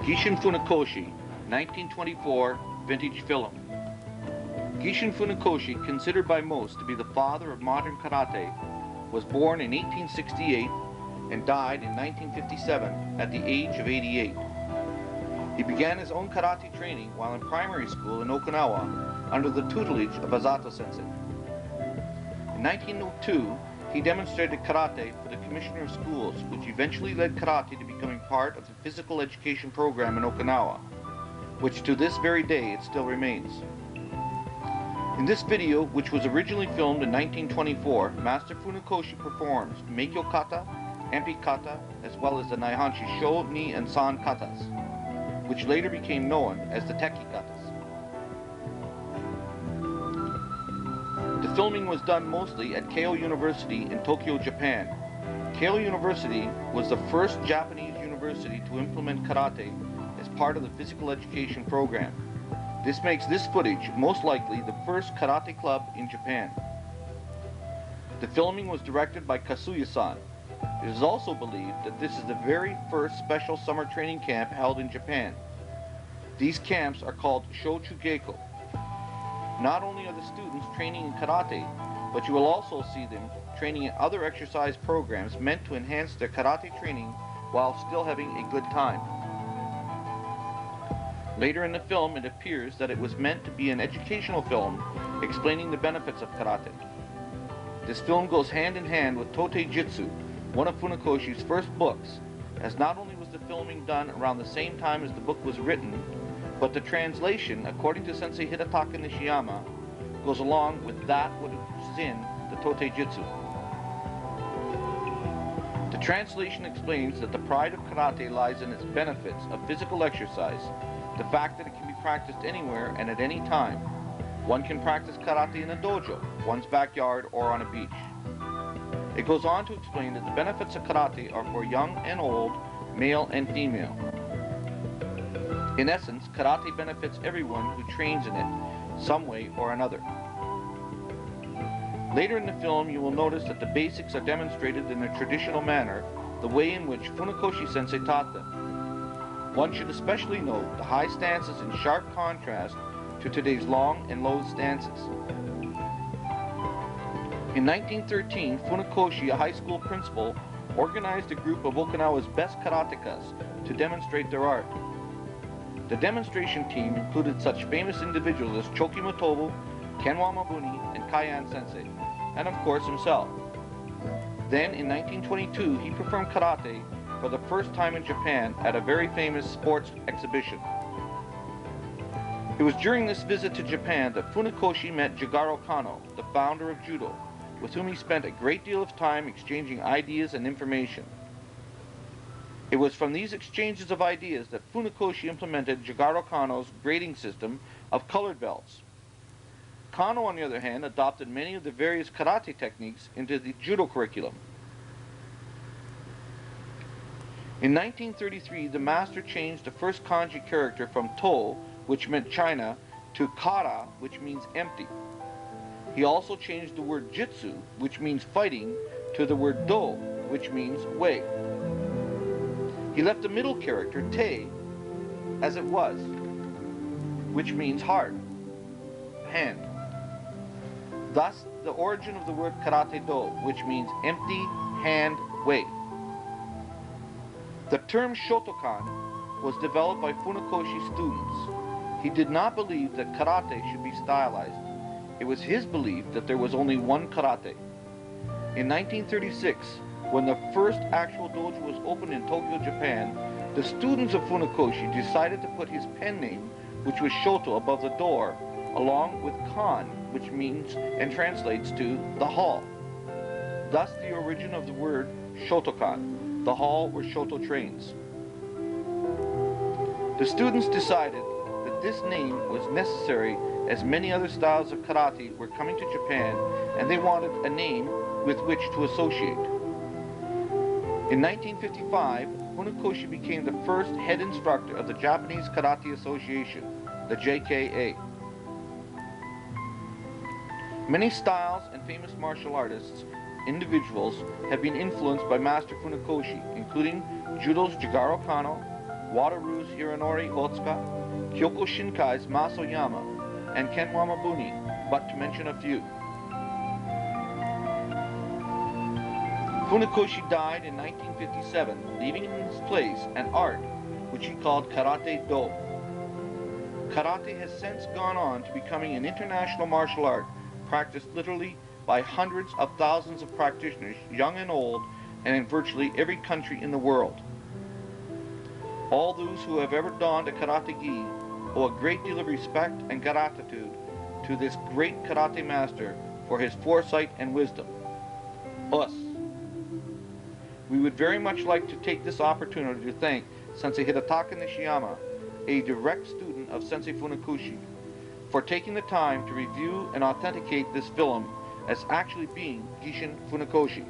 Gichin Funakoshi, 1924 vintage film. Gichin Funakoshi, considered by most to be the father of modern karate, was born in 1868 and died in 1957 at the age of 88. He began his own karate training while in primary school in Okinawa under the tutelage of Azato Sensei. In 1902, he demonstrated karate for the Commissioner of Schools, which eventually led karate to becoming part of the physical education program in Okinawa, which to this very day it still remains. In this video, which was originally filmed in 1924, Master Funakoshi performs Meikyo kata, Empi kata, as well as the Naihanshi Sho, Ni, and San katas, which later became known as the Teki katas. The filming was done mostly at Keio University in Tokyo, Japan. Keio University was the first Japanese university to implement karate as part of the physical education program. This makes this footage most likely the first karate club in Japan. The filming was directed by Kasuya-san. It is also believed that this is the very first special summer training camp held in Japan. These camps are called Shochugeko. Not only are the students training in karate, but you will also see them training in other exercise programs meant to enhance their karate training while still having a good time. Later in the film, it appears that it was meant to be an educational film explaining the benefits of karate. This film goes hand in hand with Totei Jitsu, one of Funakoshi's first books, as not only was the filming done around the same time as the book was written, but the translation, according to Sensei Hidetaka Nishiyama, goes along with that which is in the Totei Jitsu. The translation explains that the pride of karate lies in its benefits of physical exercise, the fact that it can be practiced anywhere and at any time. One can practice karate in a dojo, one's backyard, or on a beach. It goes on to explain that the benefits of karate are for young and old, male and female. In essence, karate benefits everyone who trains in it, some way or another. Later in the film, you will notice that the basics are demonstrated in a traditional manner, the way in which Funakoshi Sensei taught them. One should especially note the high stances in sharp contrast to today's long and low stances. In 1913, Funakoshi, a high school principal, organized a group of Okinawa's best karatekas to demonstrate their art. The demonstration team included such famous individuals as Choki Motobu, Kenwa Mabuni, and Kaiyan Sensei, and of course himself. Then in 1922, he performed karate for the first time in Japan at a very famous sports exhibition. It was during this visit to Japan that Funakoshi met Jigaro Kano, the founder of judo, with whom he spent a great deal of time exchanging ideas and information. It was from these exchanges of ideas that Funakoshi implemented Jigaro Kano's grading system of colored belts. Kano, on the other hand, adopted many of the various karate techniques into the judo curriculum. In 1933, the master changed the first kanji character from to, which meant China, to kara, which means empty. He also changed the word jitsu, which means fighting, to the word do, which means way. He left the middle character, te, as it was, which means heart, hand. Thus, the origin of the word karate do, which means empty, hand, way. The term Shotokan was developed by Funakoshi students. He did not believe that karate should be stylized. It was his belief that there was only one karate. In 1936, when the first actual dojo was opened in Tokyo, Japan, the students of Funakoshi decided to put his pen name, which was Shoto, above the door, along with Kan, which means and translates to the hall. Thus the origin of the word Shotokan, the hall where Shoto trains. The students decided that this name was necessary as many other styles of karate were coming to Japan, and they wanted a name with which to associate. In 1955, Funakoshi became the first head instructor of the Japanese Karate Association, the JKA. Many styles and famous martial artists, individuals, have been influenced by Master Funakoshi, including Judo's Jigaro Kano, Wataru's Hironori Otsuka, Kyoko Shinkai's Masoyama, and Ken Wamabuni, but to mention a few. Funakoshi died in 1957, leaving in his place an art which he called Karate Do. Karate has since gone on to becoming an international martial art practiced literally by hundreds of thousands of practitioners, young and old, and in virtually every country in the world. All those who have ever donned a karate gi owe a great deal of respect and gratitude to this great karate master for his foresight and wisdom. Us. We would very much like to take this opportunity to thank Sensei Hidetaka Nishiyama, a direct student of Sensei Funakoshi, for taking the time to review and authenticate this film as actually being Gichin Funakoshi.